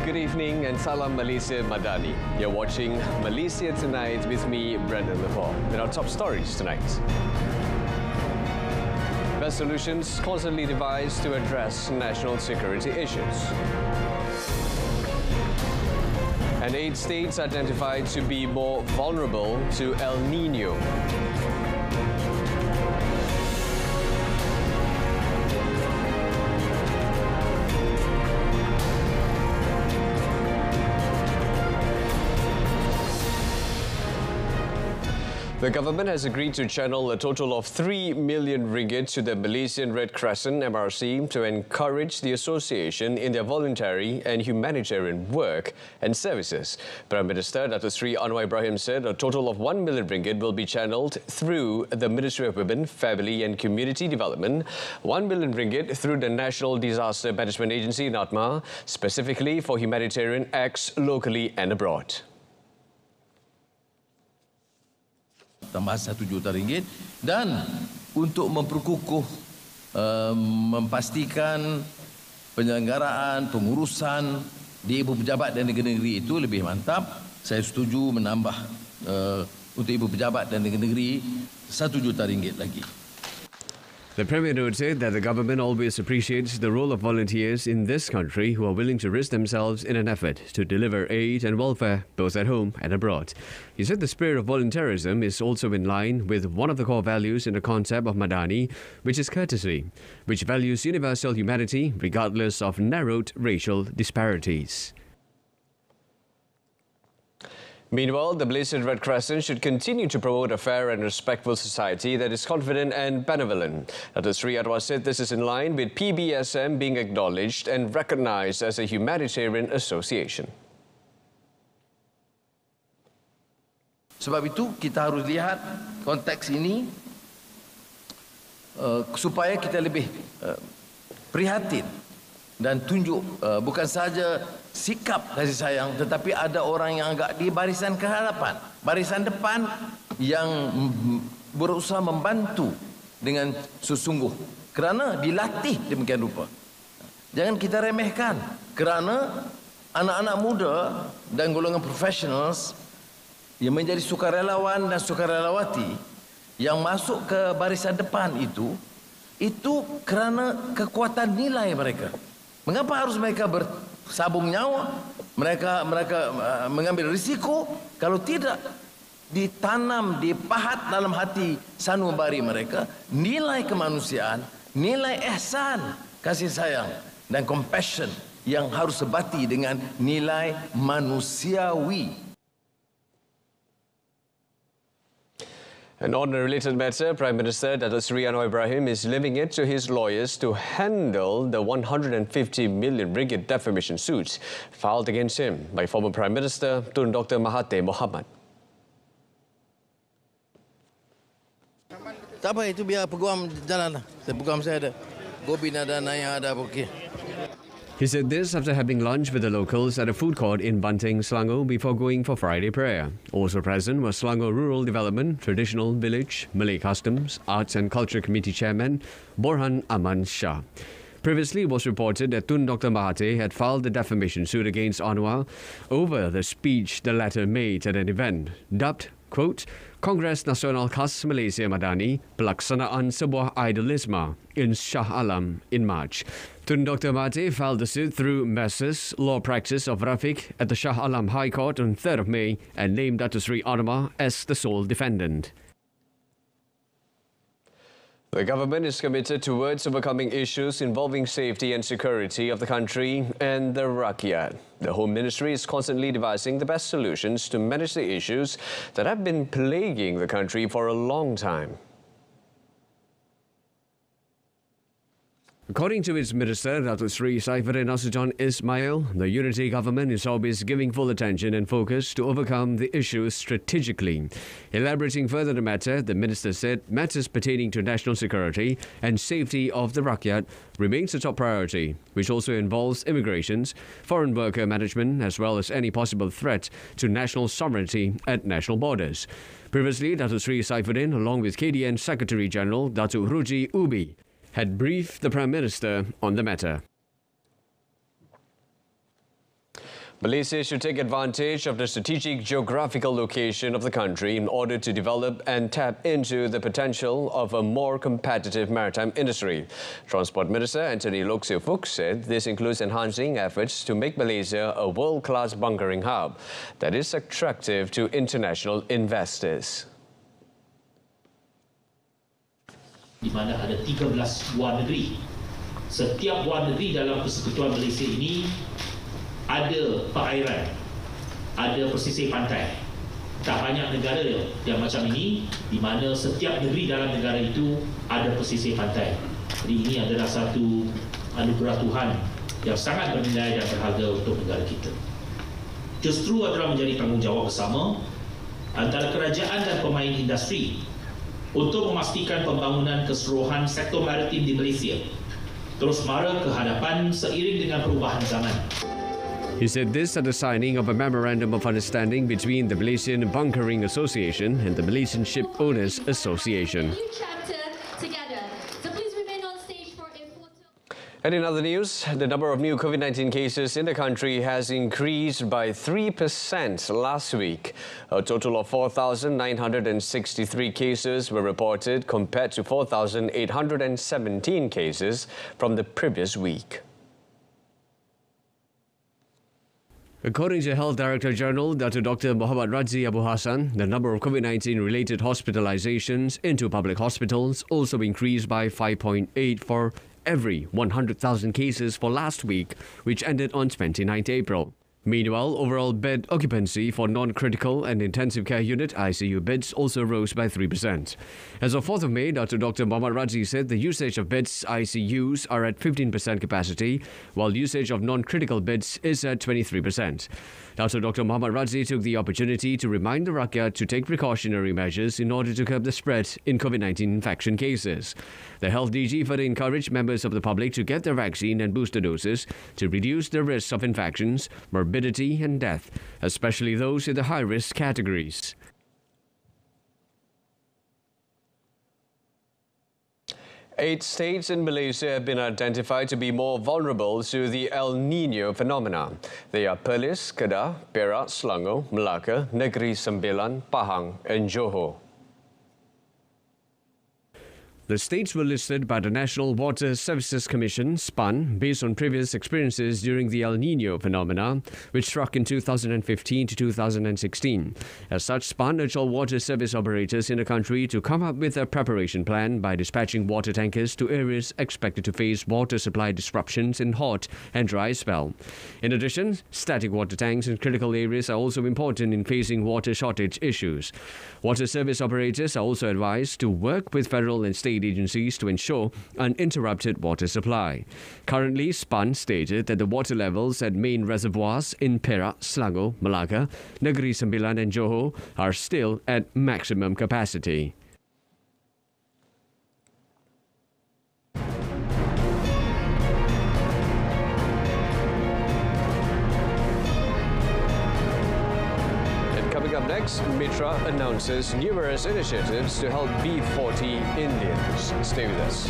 Good evening and salam Malaysia Madani. You're watching Malaysia Tonight with me, Brendan Lepore. With our top stories tonight. Best solutions constantly devised to address national security issues. And 8 states identified to be more vulnerable to El Niño. The government has agreed to channel a total of 3 million ringgit to the Malaysian Red Crescent MRC to encourage the association in their voluntary and humanitarian work and services. Prime Minister Datuk Seri Anwar Ibrahim said a total of 1 million ringgit will be channeled through the Ministry of Women, Family and Community Development, 1 million ringgit through the National Disaster Management Agency (NADMA), specifically for humanitarian acts locally and abroad. Tambah 1 juta ringgit dan untuk memperkukuh memastikan penyelenggaraan pengurusan di ibu pejabat dan negeri-negeri itu lebih mantap, saya setuju menambah untuk ibu pejabat dan negeri-negeri 1 juta ringgit lagi. The Premier noted that the government always appreciates the role of volunteers in this country who are willing to risk themselves in an effort to deliver aid and welfare both at home and abroad. He said the spirit of volunteerism is also in line with one of the core values in the concept of Madani, which is courtesy, which values universal humanity regardless of narrowed racial disparities. Meanwhile, the Malaysian Red Crescent should continue to promote a fair and respectful society that is confident and benevolent. Datuk Seri Anwar said this is in line with PBSM being acknowledged and recognised as a humanitarian association. Sebab itu kita harus lihat konteks ini supaya kita lebih prihatin dan tunjuk bukan saja sikap kasih sayang, tetapi ada orang yang agak di barisan kehadapan, barisan depan yang berusaha membantu dengan sesungguh kerana dilatih demikian rupa. Jangan kita remehkan kerana anak-anak muda dan golongan professionals yang menjadi sukarelawan dan sukarelawati yang masuk ke barisan depan itu kerana kekuatan nilai mereka. Mengapa harus mereka bersabung nyawa? Mereka mengambil risiko kalau tidak ditanam, dipahat dalam hati sanubari mereka nilai kemanusiaan, nilai ihsan, kasih sayang dan compassion yang harus sebati dengan nilai manusiawi. And on a related matter, Prime Minister Datuk Seri Anwar Ibrahim is leaving it to his lawyers to handle the 150 million ringgit defamation suits filed against him by former Prime Minister Tun Dr. Mahathir Mohamad. Tak apa, itu biar peguam jalan lah. Peguam saya ada. Gobin ada, Naya ada, okey. He said this after having lunch with the locals at a food court in Banting, Selangor before going for Friday prayer. Also present was Selangor Rural Development, Traditional Village, Malay Customs, Arts and Culture Committee Chairman Borhan Aman Shah. Previously, it was reported that Tun Dr. Mahathir had filed a defamation suit against Anwar over the speech the latter made at an event dubbed, quote, Kongres Nasional Khas Malaysia Madani, Pelaksanaan Sebuah Idealisme in Shah Alam in March. Tun Dr. Mahathir filed the suit through Messrs. Law Practice of Rafiq at the Shah Alam High Court on 3rd of May and named Datuk Seri Anwar as the sole defendant. The government is committed towards overcoming issues involving safety and security of the country and the rakyat. The Home Ministry is constantly devising the best solutions to manage the issues that have been plaguing the country for a long time. According to its Minister, Datuk Seri Saifuddin Nasution Ismail, the unity government is always giving full attention and focus to overcome the issues strategically. Elaborating further the matter, the Minister said matters pertaining to national security and safety of the rakyat remains a top priority, which also involves immigrations, foreign worker management, as well as any possible threat to national sovereignty at national borders. Previously, Datuk Seri Saifuddin, along with KDN Secretary-General Datuk Ruji Ubi, had briefed the Prime Minister on the matter. Malaysia should take advantage of the strategic geographical location of the country in order to develop and tap into the potential of a more competitive maritime industry. Transport Minister Anthony Loke Siew Fook said this includes enhancing efforts to make Malaysia a world-class bunkering hub that is attractive to international investors. Di mana ada 13 buah negeri. Setiap buah negeri dalam Persekutuan Malaysia ini ada perairan, ada pesisir pantai. Tak banyak negara yang macam ini, di mana setiap negeri dalam negara itu ada pesisir pantai. Jadi ini adalah satu anugerah Tuhan yang sangat bernilai dan berharga untuk negara kita. Justru adalah menjadi tanggungjawab bersama antara kerajaan dan pemain industri untuk memastikan pembangunan keseluruhan sektor maritim di Malaysia terus mara ke hadapan seiring dengan perubahan zaman. He said this at the signing of a memorandum of understanding between the Malaysian Bunkering Association and the Malaysian Ship Owners Association. And in other news, the number of new COVID-19 cases in the country has increased by 3% last week. A total of 4,963 cases were reported compared to 4,817 cases from the previous week. According to Health Director General Dr. Muhammad Razi Abu Hassan, the number of COVID-19 related hospitalizations into public hospitals also increased by 5.8 for every 100,000 cases for last week, which ended on 29th April. Meanwhile, overall bed occupancy for non-critical and intensive care unit ICU beds also rose by 3%. As of 4th of May, Dr. Muhammad Razi said the usage of beds ICUs are at 15% capacity, while usage of non-critical beds is at 23%. Dr. Muhammad Razi took the opportunity to remind the rakyat to take precautionary measures in order to curb the spread in COVID-19 infection cases. The Health DG further encouraged members of the public to get their vaccine and booster doses to reduce the risks of infections, morbidity and death, especially those in the high-risk categories. Eight states in Malaysia have been identified to be more vulnerable to the El Niño phenomenon. They are Perlis, Kedah, Perak, Selangor, Melaka, Negeri Sembilan, Pahang and Johor. The states were listed by the National Water Services Commission, SPAN, based on previous experiences during the El Niño phenomena, which struck in 2015 to 2016. As such, SPAN urged all water service operators in the country to come up with a preparation plan by dispatching water tankers to areas expected to face water supply disruptions in hot and dry spell. In addition, static water tanks in critical areas are also important in facing water shortage issues. Water service operators are also advised to work with federal and state agencies to ensure uninterrupted water supply. Currently, SPAN stated that the water levels at main reservoirs in Perak, Selangor, Melaka, Negeri Sembilan and Johor are still at maximum capacity. Coming up next, Mitra announces numerous initiatives to help B40 Indians. Stay with us.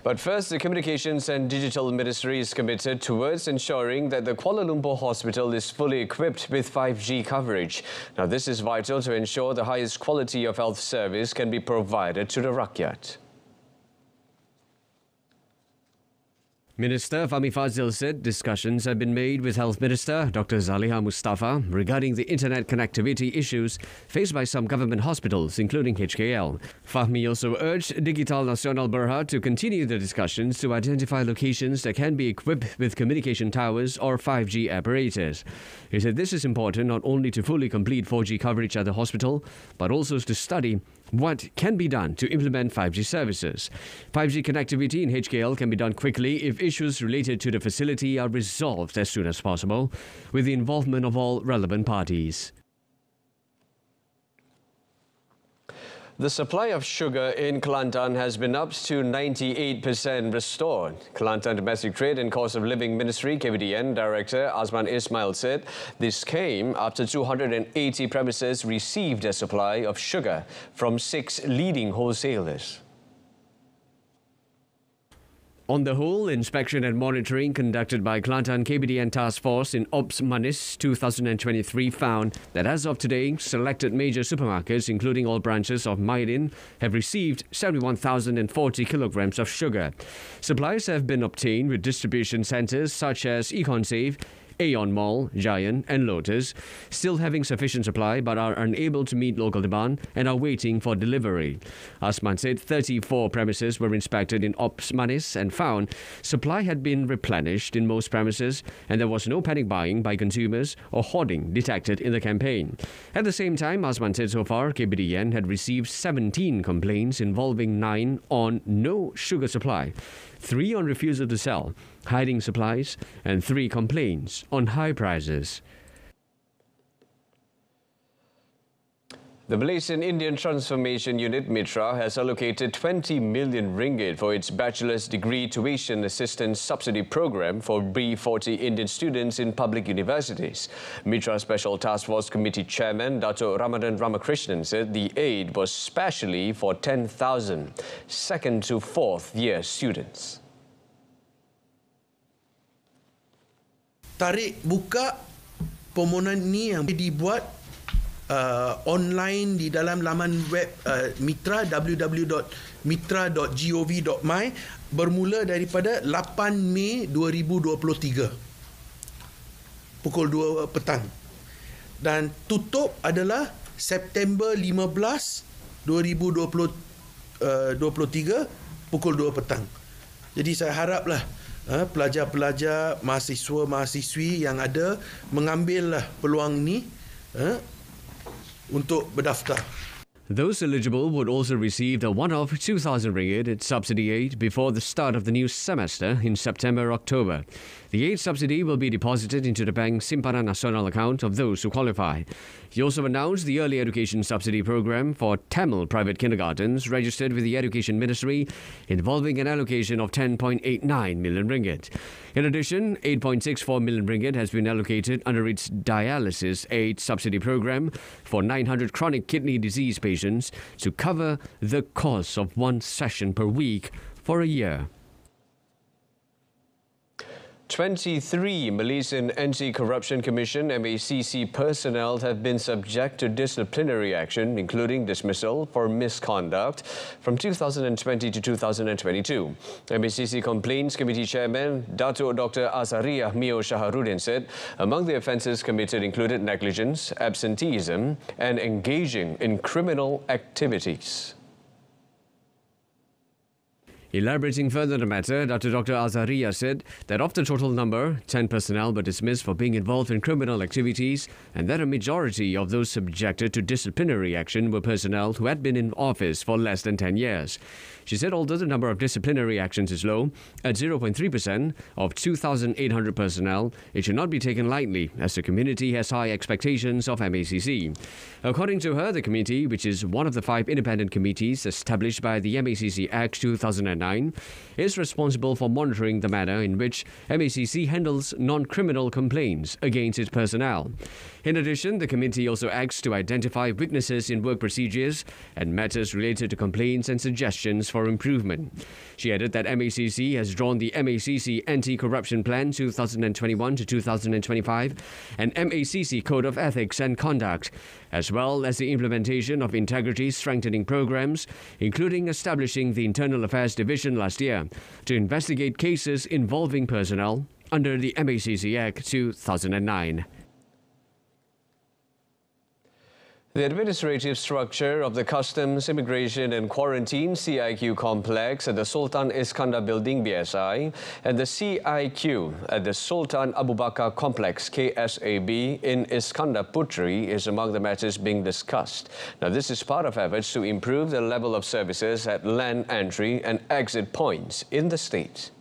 But first, the Communications and Digital Ministry is committed towards ensuring that the Kuala Lumpur hospital is fully equipped with 5G coverage. Now, this is vital to ensure the highest quality of health service can be provided to the rakyat. Minister Fahmi Fadzil said discussions have been made with Health Minister Dr. Zaliha Mustafa regarding the internet connectivity issues faced by some government hospitals, including HKL. Fahmi also urged Digital Nasional Berhad to continue the discussions to identify locations that can be equipped with communication towers or 5G apparatus. He said this is important not only to fully complete 4G coverage at the hospital, but also to study what can be done to implement 5G services. 5G connectivity in HKL can be done quickly if issues related to the facility are resolved as soon as possible, with the involvement of all relevant parties. The supply of sugar in Kelantan has been up to 98% restored. Kelantan Domestic Trade and Cost of Living Ministry KVDN Director Azman Ismail said this came after 280 premises received a supply of sugar from 6 leading wholesalers. On the whole, inspection and monitoring conducted by Kelantan KBDN Task Force in Ops Manis 2023 found that as of today, selected major supermarkets, including all branches of Maidin, have received 71,040 kilograms of sugar. Supplies have been obtained with distribution centres such as EconSave, Aeon Mall, Giant and Lotus, still having sufficient supply but are unable to meet local demand and are waiting for delivery. Asman said 34 premises were inspected in Ops Manis and found supply had been replenished in most premises and there was no panic buying by consumers or hoarding detected in the campaign. At the same time, Asman said so far KBDN had received 17 complaints involving 9 on no sugar supply, 3 on refusal to sell, hiding supplies, and 3 complaints on high prices. The Malaysian Indian Transformation Unit Mitra has allocated 20 million ringgit for its bachelor's degree tuition assistance subsidy program for B40 Indian students in public universities. Mitra Special Task Force Committee Chairman Dato' Ramadan Ramakrishnan said the aid was specially for 10,000 second to fourth year students. Tarik buka permohonan ini yang dibuat online di dalam laman web Mitra www.mitra.gov.my bermula daripada 8 Mei 2023 pukul 2 petang dan tutup adalah September 15 2023 pukul 2 petang. Jadi saya haraplah pelajar-pelajar, mahasiswa-mahasiswi yang ada mengambillah peluang ini untuk berdaftar. Those eligible would also receive a one-off 2,000 ringgit subsidy aid before the start of the new semester in September-October. The aid subsidy will be deposited into the bank's Simpanan Nasional account of those who qualify. He also announced the early education subsidy program for Tamil private kindergartens registered with the Education Ministry, involving an allocation of 10.89 million ringgit. In addition, 8.64 million ringgit has been allocated under its dialysis aid subsidy program for 900 chronic kidney disease patients to cover the cost of one session per week for a year. 23 Malaysian Anti-Corruption Commission MACC personnel have been subject to disciplinary action, including dismissal for misconduct from 2020 to 2022. MACC Complaints Committee Chairman Dato' Dr. Azariah Mio Shaharudin said among the offences committed included negligence, absenteeism and engaging in criminal activities. Elaborating further the matter, Dr. Azariah said that of the total number, 10 personnel were dismissed for being involved in criminal activities and that a majority of those subjected to disciplinary action were personnel who had been in office for less than 10 years. She said although the number of disciplinary actions is low, at 0.3% of 2,800 personnel, it should not be taken lightly as the community has high expectations of MACC. According to her, the committee, which is one of the 5 independent committees established by the MACC Act 2009, is responsible for monitoring the manner in which MACC handles non-criminal complaints against its personnel. In addition, the committee also acts to identify weaknesses in work procedures and matters related to complaints and suggestions for improvement. She added that MACC has drawn the MACC Anti-Corruption Plan 2021 to 2025 and MACC Code of Ethics and Conduct, as well as the implementation of integrity strengthening programs, including establishing the Internal Affairs Division last year to investigate cases involving personnel under the MACC Act 2009. The administrative structure of the Customs, Immigration and Quarantine CIQ complex at the Sultan Iskandar Building BSI and the CIQ at the Sultan Abu Bakar complex KSAB in Iskandar Putri is among the matters being discussed. Now, this is part of efforts to improve the level of services at land entry and exit points in the state.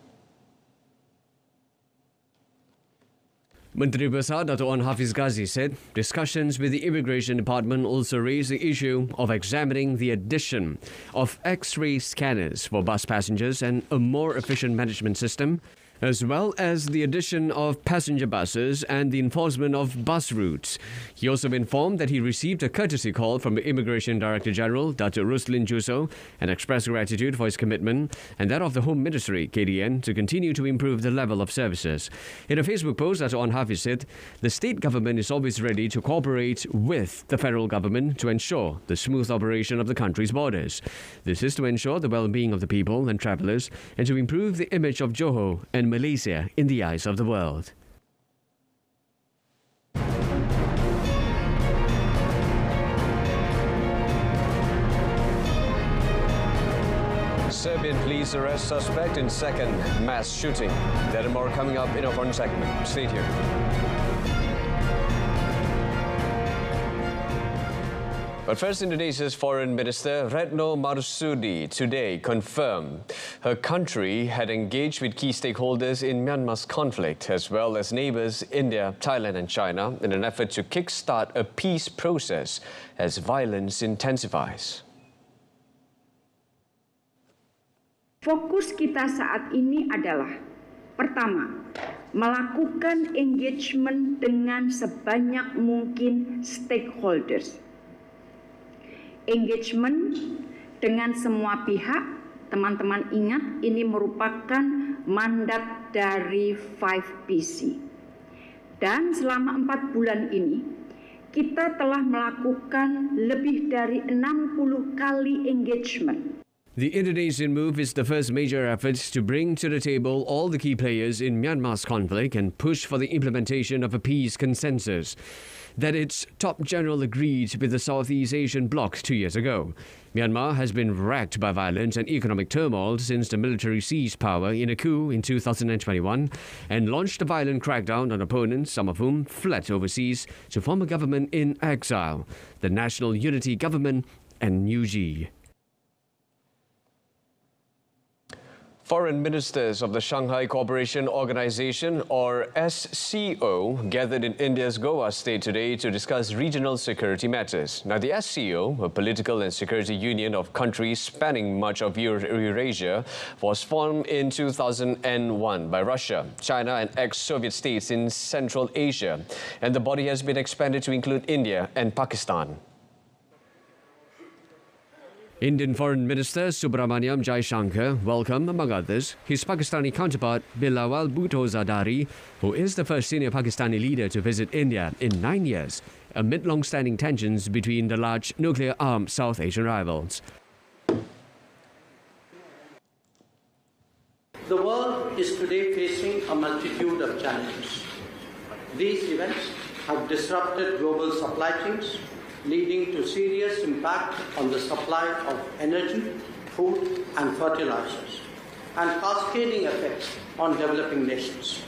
Menteri Besar Dato' Wan Hafiz Ghazi said discussions with the Immigration Department also raised the issue of examining the addition of X-ray scanners for bus passengers and a more efficient management system, as well as the addition of passenger buses and the enforcement of bus routes. He also informed that he received a courtesy call from the Immigration Director General, Datuk Ruslin Juso, and expressed gratitude for his commitment and that of the Home Ministry, KDN, to continue to improve the level of services. In a Facebook post, Datuk Onn Hafiz said, the state government is always ready to cooperate with the federal government to ensure the smooth operation of the country's borders. This is to ensure the well-being of the people and travellers and to improve the image of Johor and Malaysia in the eyes of the world. Serbian police arrest suspect in second mass shooting. That and more coming up in our front segment. Stay tuned. But first, Indonesia's Foreign Minister Retno Marsudi today confirmed her country had engaged with key stakeholders in Myanmar's conflict, as well as neighbours India, Thailand and China, in an effort to kickstart a peace process as violence intensifies. Fokus kita saat ini adalah, pertama, melakukan engagement dengan sebanyak mungkin stakeholders. Engagement dengan semua pihak, teman-teman ingat, ini merupakan mandat dari 5PC. Dan selama 4 bulan ini, kita telah melakukan lebih dari 60 kali engagement. The Indonesian move is the first major effort to bring to the table all the key players in Myanmar's conflict and push for the implementation of a peace consensus that its top general agreed with the Southeast Asian bloc 2 years ago. Myanmar has been racked by violence and economic turmoil since the military seized power in a coup in 2021 and launched a violent crackdown on opponents, some of whom fled overseas to form a government in exile, the National Unity Government and NUG. Foreign ministers of the Shanghai Cooperation Organization, or SCO, gathered in India's Goa state today to discuss regional security matters. Now, the SCO, a political and security union of countries spanning much of Eurasia, was formed in 2001 by Russia, China and ex-Soviet states in Central Asia, and the body has been expanded to include India and Pakistan. Indian Foreign Minister Subramaniam Jaishankar welcomed, among others, his Pakistani counterpart Bilawal Bhutto Zardari, who is the first senior Pakistani leader to visit India in 9 years, amid long-standing tensions between the large nuclear-armed South Asian rivals. The world is today facing a multitude of challenges. These events have disrupted global supply chains, leading to serious impact on the supply of energy, food and fertilizers, and cascading effects on developing nations.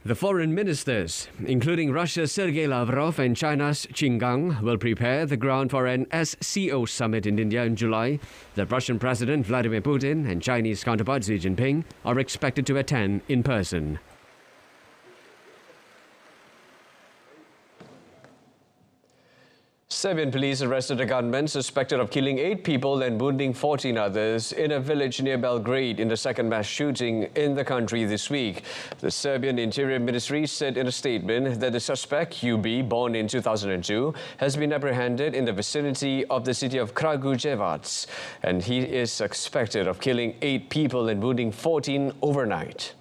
The foreign ministers, including Russia's Sergei Lavrov and China's Qin Gang, will prepare the ground for an SCO summit in India in July. The Russian President Vladimir Putin and Chinese counterpart Xi Jinping are expected to attend in person. Serbian police arrested a gunman suspected of killing 8 people and wounding 14 others in a village near Belgrade in the second mass shooting in the country this week. The Serbian Interior Ministry said in a statement that the suspect, UB, born in 2002, has been apprehended in the vicinity of the city of Kragujevac, and he is suspected of killing 8 people and wounding 14 overnight.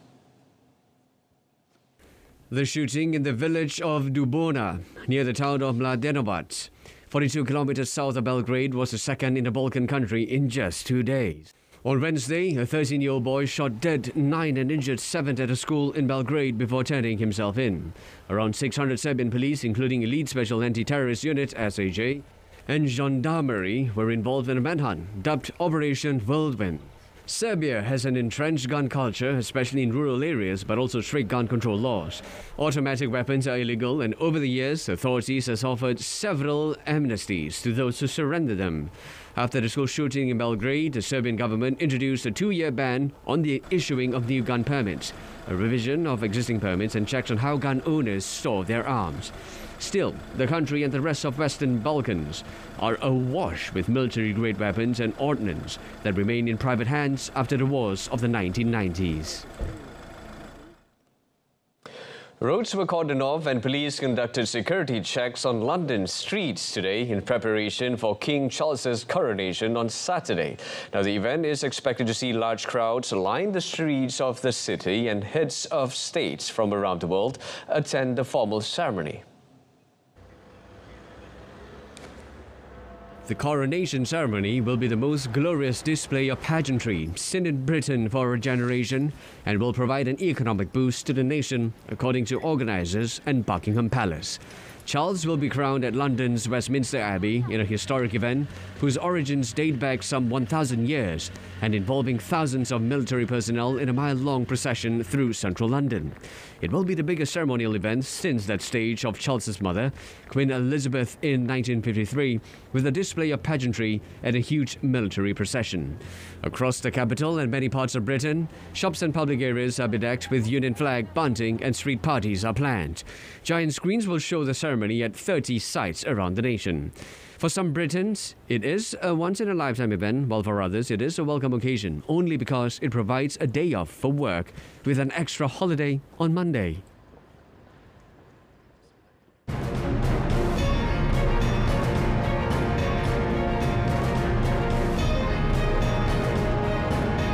The shooting in the village of Dubona, near the town of Mladenovac, 42 kilometers south of Belgrade, was the second in the Balkan country in just 2 days. On Wednesday, a 13-year-old boy shot dead 9 and injured 7 at a school in Belgrade before turning himself in. Around 600 Serbian police, including Elite Special Anti-Terrorist Unit, SAHIH, and gendarmerie were involved in a manhunt dubbed Operation Whirlwind. Serbia has an entrenched gun culture, especially in rural areas, but also strict gun control laws. Automatic weapons are illegal, and over the years, authorities have offered several amnesties to those who surrender them. After the school shooting in Belgrade, the Serbian government introduced a 2-year ban on the issuing of new gun permits, a revision of existing permits, and checks on how gun owners store their arms. Still, the country and the rest of Western Balkans are awash with military-grade weapons and ordnance that remain in private hands after the wars of the 1990s. Roads were cordoned off and police conducted security checks on London streets today in preparation for King Charles's coronation on Saturday. Now, the event is expected to see large crowds line the streets of the city, and heads of states from around the world attend the formal ceremony. The coronation ceremony will be the most glorious display of pageantry seen in Britain for a generation and will provide an economic boost to the nation, according to organisers and Buckingham Palace. Charles will be crowned at London's Westminster Abbey in a historic event whose origins date back some 1,000 years and involving thousands of military personnel in a mile-long procession through central London. It will be the biggest ceremonial event since that stage of Charles's mother, Queen Elizabeth, in 1953, with a display of pageantry and a huge military procession. Across the capital and many parts of Britain, shops and public areas are bedecked with Union flag, bunting and street parties are planned. Giant screens will show the ceremony at 30 sites around the nation. For some Britons, it is a once-in-a-lifetime event, while for others it is a welcome occasion, only because it provides a day off for work with an extra holiday on Monday.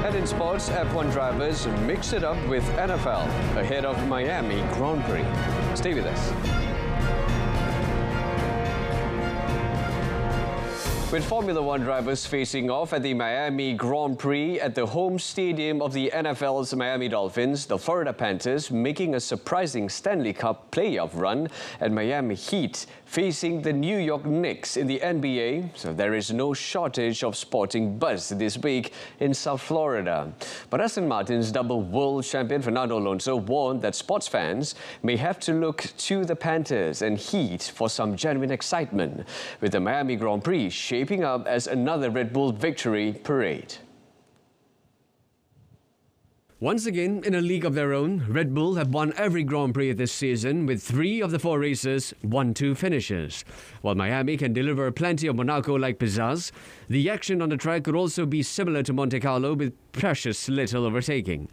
And in sports, F1 drivers mix it up with NFL ahead of Miami Grand Prix. Stay with us. With Formula One drivers facing off at the Miami Grand Prix at the home stadium of the NFL's Miami Dolphins, the Florida Panthers making a surprising Stanley Cup playoff run, and Miami Heat facing the New York Knicks in the NBA, so there is no shortage of sporting buzz this week in South Florida. But Aston Martin's double world champion Fernando Alonso warned that sports fans may have to look to the Panthers and Heat for some genuine excitement, with the Miami Grand Prix shaping up as another Red Bull victory parade. Once again, in a league of their own, Red Bull have won every Grand Prix this season with 3 of the 4 races, 1-2 finishes. While Miami can deliver plenty of Monaco-like pizzazz, the action on the track could also be similar to Monte Carlo with precious little overtaking.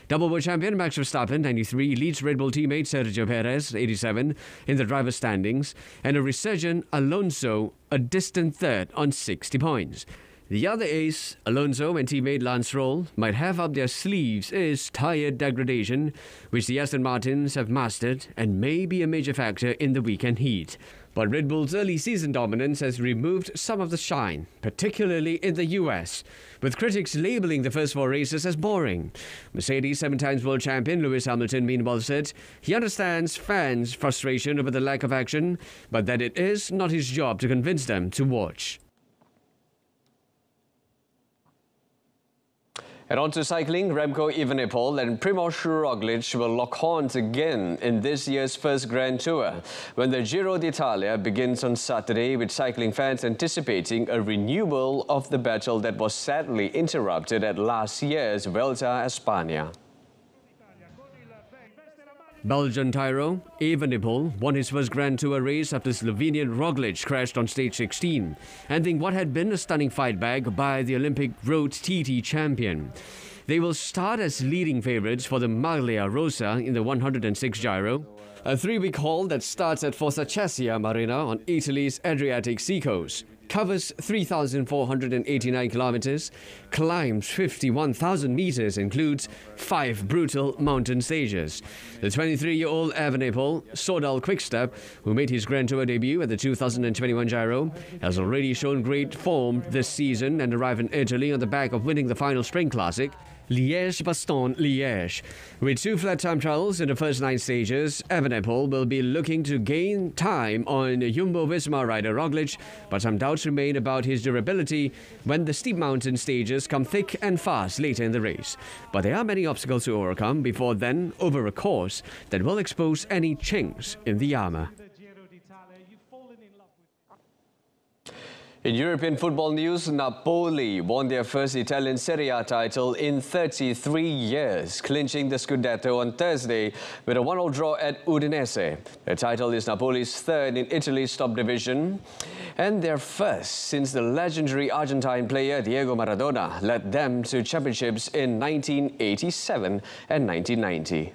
Double world champion Max Verstappen, 93, leads Red Bull teammate Sergio Perez, 87, in the driver's standings, and a resurgent Alonso, a distant third on 60 points. The other ace, Alonso and teammate Lance Stroll, might have up their sleeves is tyre degradation, which the Aston Martins have mastered and may be a major factor in the weekend heat. But Red Bull's early season dominance has removed some of the shine, particularly in the US, with critics labelling the first 4 races as boring. Mercedes 7-times world champion Lewis Hamilton meanwhile said he understands fans' frustration over the lack of action, but that it is not his job to convince them to watch. And on to cycling, Remco Evenepoel and Primož Roglič will lock horns again in this year's first Grand Tour, when the Giro d'Italia begins on Saturday, with cycling fans anticipating a renewal of the battle that was sadly interrupted at last year's Vuelta a España. Belgian tyro Evenepoel won his first Grand Tour race after Slovenian Roglič crashed on stage 16, ending what had been a stunning fight back by the Olympic road TT champion. They will start as leading favourites for the Maglia Rosa in the 106 Giro, a 3-week haul that starts at Fossa Chessia Marina on Italy's Adriatic seacoast, covers 3,489 kilometers, climbs 51,000 meters, includes 5 brutal mountain stages. The 23-year-old Evenepoel, Soudal Quickstep, who made his Grand Tour debut at the 2021 Giro, has already shown great form this season and arrived in Italy on the back of winning the final Spring Classic, Liège-Bastogne-Liège. With 2 flat time trials in the first 9 stages, Evenepoel will be looking to gain time on Jumbo-Visma rider Roglič, but some doubts remain about his durability when the steep mountain stages come thick and fast later in the race. But there are many obstacles to overcome before then over a course that will expose any chinks in the armour. In European football news, Napoli won their first Italian Serie A title in 33 years, clinching the Scudetto on Thursday with a 1-1 draw at Udinese. The title is Napoli's 3rd in Italy's top division and their first since the legendary Argentine player Diego Maradona led them to championships in 1987 and 1990.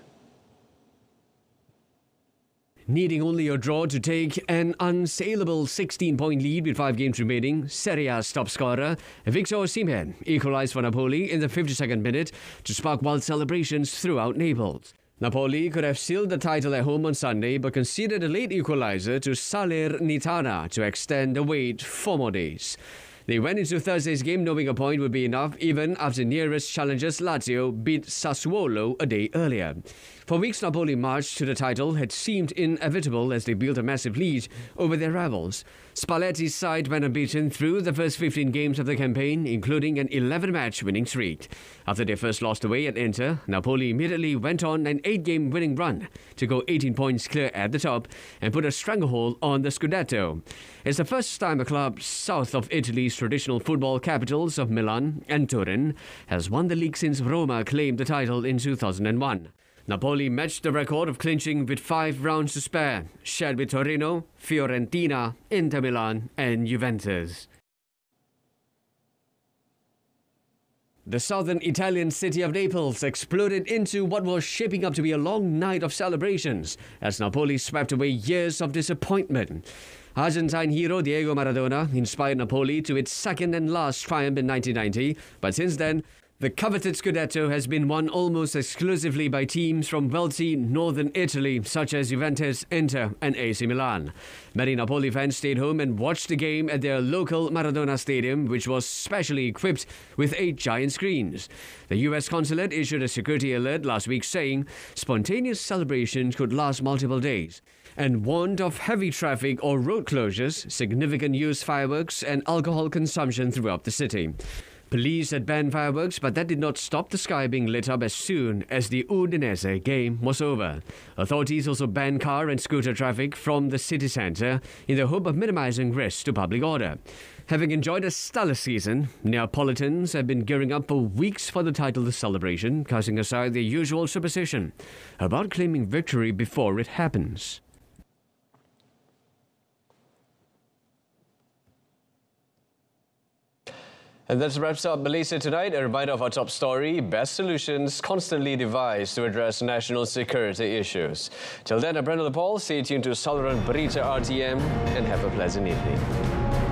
Needing only a draw to take an unsaleable 16-point lead with 5 games remaining, Serie A's top scorer Victor Osimhen equalised for Napoli in the 52nd minute to spark wild celebrations throughout Naples. Napoli could have sealed the title at home on Sunday but conceded a late equaliser to Salernitana to extend the wait 4 more days. They went into Thursday's game knowing a point would be enough even after nearest challengers Lazio beat Sassuolo a day earlier. For weeks, Napoli march to the title had seemed inevitable as they built a massive lead over their rivals. Spalletti's side went unbeaten through the first 15 games of the campaign, including an 11-match winning streak. After their first loss away at Inter, Napoli immediately went on an 8-game winning run to go 18 points clear at the top and put a stranglehold on the Scudetto. It's the first time a club south of Italy's traditional football capitals of Milan and Turin has won the league since Roma claimed the title in 2001. Napoli matched the record of clinching with 5 rounds to spare, shared with Torino, Fiorentina, Inter Milan and Juventus. The southern Italian city of Naples exploded into what was shaping up to be a long night of celebrations as Napoli swept away years of disappointment. Argentine hero Diego Maradona inspired Napoli to its second and last triumph in 1990, but since then, the coveted Scudetto has been won almost exclusively by teams from wealthy northern Italy such as Juventus, Inter and AC Milan. Many Napoli fans stayed home and watched the game at their local Maradona Stadium, which was specially equipped with 8 giant screens. The US consulate issued a security alert last week saying spontaneous celebrations could last multiple days and warned of heavy traffic or road closures, significant use fireworks and alcohol consumption throughout the city. Police had banned fireworks, but that did not stop the sky being lit up as soon as the Udinese game was over. Authorities also banned car and scooter traffic from the city centre in the hope of minimizing risks to public order. Having enjoyed a stellar season, Neapolitans have been gearing up for weeks for the title celebration, casting aside their usual superstition about claiming victory before it happens. And that wraps up Malaysia Tonight. A reminder of our top story: best solutions constantly devised to address national security issues. Till then, I'm Brenda Paul. Stay tuned to Saluran Berita RTM and have a pleasant evening.